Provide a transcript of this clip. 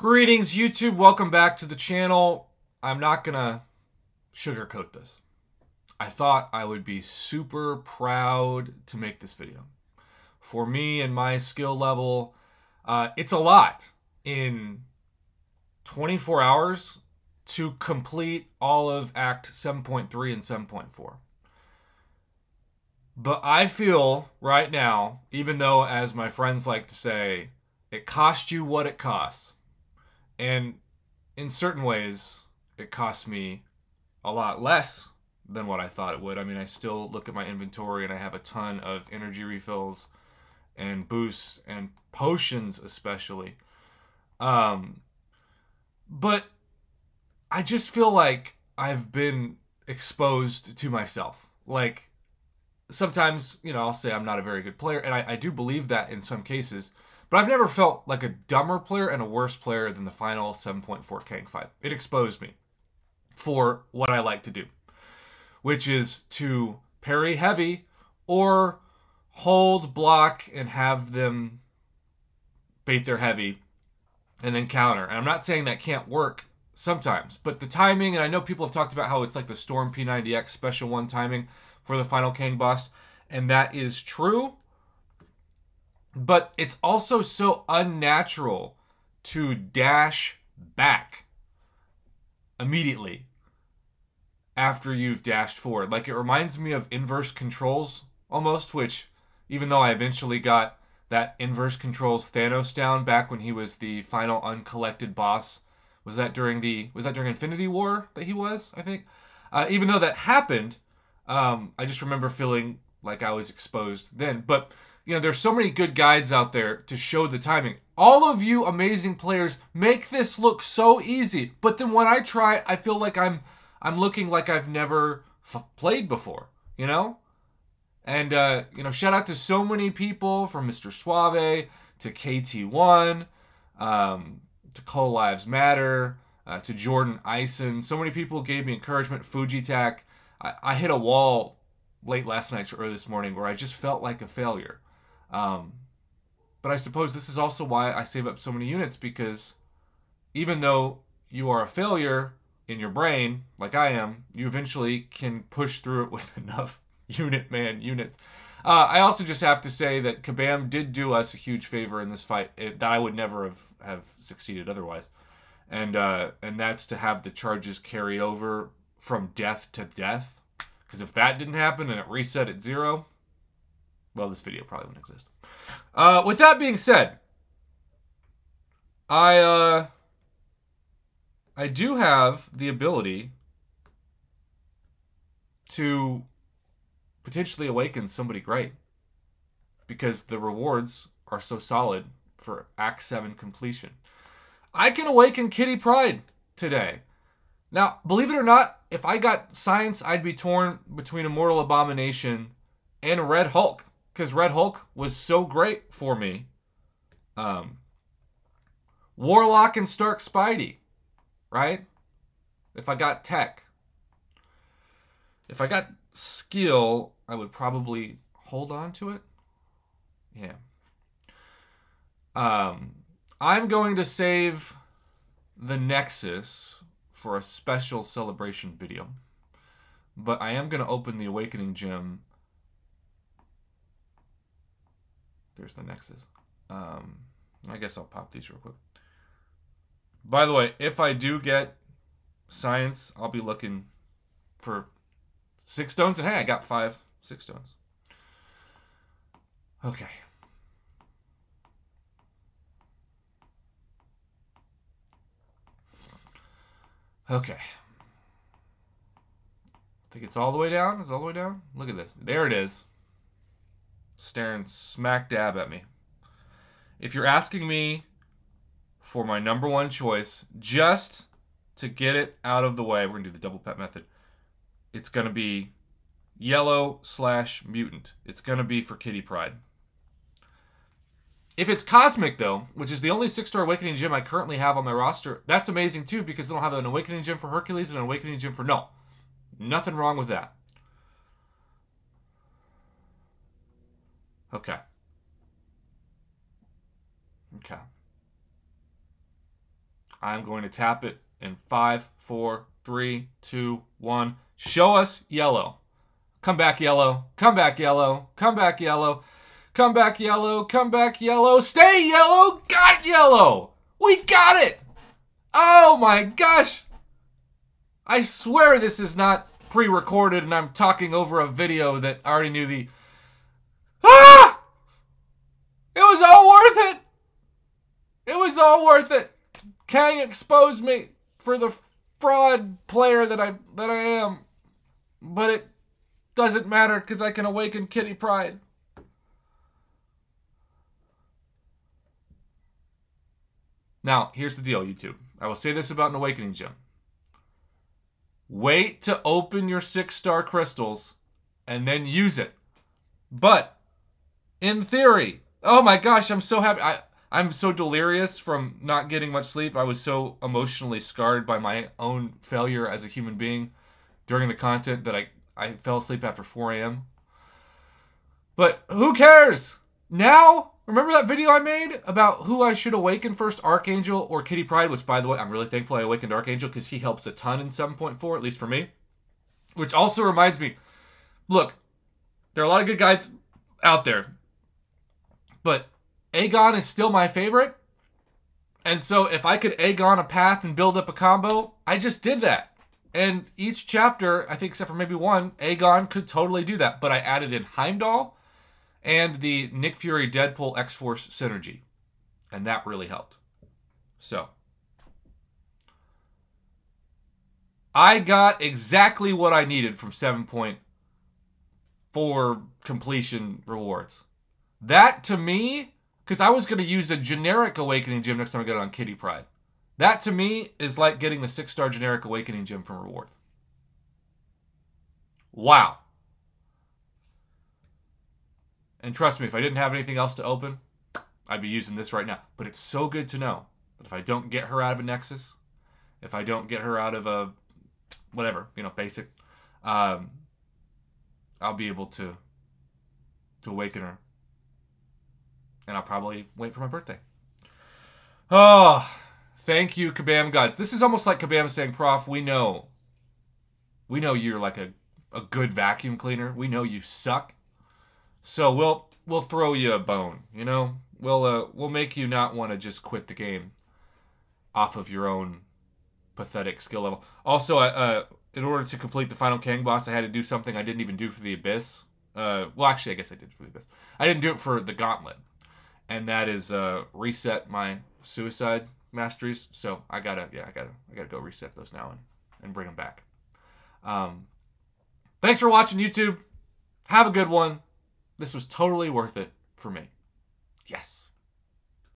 Greetings, YouTube. Welcome back to the channel. I'm not gonna sugarcoat this. I thought I would be super proud to make this video. For me and my skill level, it's a lot in 24 hours to complete all of Act 7.3 and 7.4. But I feel right now, even though, as my friends like to say, it cost you what it costs. And in certain ways, it cost me a lot less than what I thought it would. I mean, I still look at my inventory and I have a ton of energy refills and boosts and potions especially. But I just feel like I've been exposed to myself. Like, sometimes, I'll say I'm not a very good player, and I do believe that in some cases. But I've never felt like a dumber player and a worse player than the final 7.4 Kang fight. It exposed me for what I like to do, which is to parry heavy or hold, block, and have them bait their heavy and then counter. And I'm not saying that can't work sometimes, but the timing, and I know people have talked about how it's like the Storm P90X Special 1 timing for the final Kang boss, and that is true. But it's also so unnatural to dash back immediately after you've dashed forward. Like, it reminds me of inverse controls almost, which, even though I eventually got that inverse controls Thanos down back when he was the final uncollected boss, was that during Infinity War that he was, I think? Even though that happened, I just remember feeling like I was exposed then. But there's so many good guides out there to show the timing. All of you amazing players make this look so easy, but then when I try, I feel like I'm looking like I've never played before, And shout out to so many people, from Mr. Suave to KT1, to Cole Lives Matter, to Jordan Ison. So many people gave me encouragement. Fujitac. I hit a wall late last night or early this morning where I just felt like a failure. But I suppose this is also why I save up so many units, because even though you are a failure in your brain, like I am, you eventually can push through it with enough units. I also just have to say that Kabam did do us a huge favor in this fight that I would never have succeeded otherwise. And that's to have the charges carry over from death to death. Because if that didn't happen and it reset at 0, well, this video probably wouldn't exist. With that being said, I do have the ability to potentially awaken somebody great, because the rewards are so solid for Act 7 completion. I can awaken Kitty Pryde today. Now, believe it or not, if I got Science, I'd be torn between Immortal Abomination and Red Hulk, because Red Hulk was so great for me. Warlock and Stark Spidey, right? If I got tech. If I got skill, I would probably hold on to it. Yeah. I'm going to save the Nexus for a special celebration video, but I am going to open the Awakening Gem. There's the Nexus. I guess I'll pop these real quick. By the way, if I do get Science, I'll be looking for 6 stones. And hey, I got 6 stones. Okay. Okay. I think it's all the way down. Is it all the way down? Look at this. There it is. Staring smack dab at me. If you're asking me for my #1 choice, just to get it out of the way, we're going to do the double pet method. It's going to be yellow/mutant. It's going to be for Kitty Pryde. If it's Cosmic, though, which is the only 6-star Awakening Gem I currently have on my roster, that's amazing, too, because they don't have an Awakening Gem for Hercules and an Awakening Gem for... No. Nothing wrong with that. Okay. Okay. I'm going to tap it in 5, 4, 3, 2, 1. Show us yellow. Come back yellow. Come back yellow. Come back yellow. Come back yellow. Come back yellow. Stay yellow. Got yellow. We got it. Oh my gosh. I swear this is not pre-recorded and I'm talking over a video that I already knew the... Ah! It was all worth it. It was all worth it. Kang exposed me for the fraud player that I am. But it doesn't matter because I can awaken Kitty Pryde. Now, here's the deal, YouTube. I will say this about an Awakening Gem. Wait to open your 6-star crystals and then use it. But, in theory, oh my gosh, I'm so happy. I'm so delirious from not getting much sleep. I was so emotionally scarred by my own failure as a human being during the content that I fell asleep after 4 a.m. But who cares? Now, remember that video I made about who I should awaken first, Archangel or Kitty Pryde? Which, by the way, I'm really thankful I awakened Archangel because he helps a ton in 7.4, at least for me. Which also reminds me, look, there are a lot of good guides out there. But Aegon is still my favorite. And so if I could Aegon a path and build up a combo, I just did that. And each chapter, I think except for maybe one, Aegon could totally do that. But I added in Heimdall and the Nick Fury Deadpool X-Force synergy. And that really helped. So, I got exactly what I needed from 7.4 completion rewards. That, to me, because I was going to use a generic Awakening Gem next time I get it on Kitty Pryde. That, to me, is like getting the 6-star generic Awakening Gem from rewards. Wow. And trust me, if I didn't have anything else to open, I'd be using this right now. But it's so good to know that if I don't get her out of a Nexus, if I don't get her out of a whatever, basic, I'll be able to awaken her. And I'll probably wait for my birthday. Oh, thank you, Kabam Gods. This is almost like Kabam saying, Prof, we know you're like a good vacuum cleaner. We know you suck. So we'll throw you a bone, We'll make you not want to just quit the game off of your own pathetic skill level. Also, in order to complete the final Kang boss, I had to do something I didn't even do for the Abyss. Well, actually, I guess I did for the Abyss. I didn't do it for the Gauntlet. And that is reset my suicide masteries. So I gotta go reset those now and bring them back. Thanks for watching, YouTube. Have a good one. This was totally worth it for me. Yes.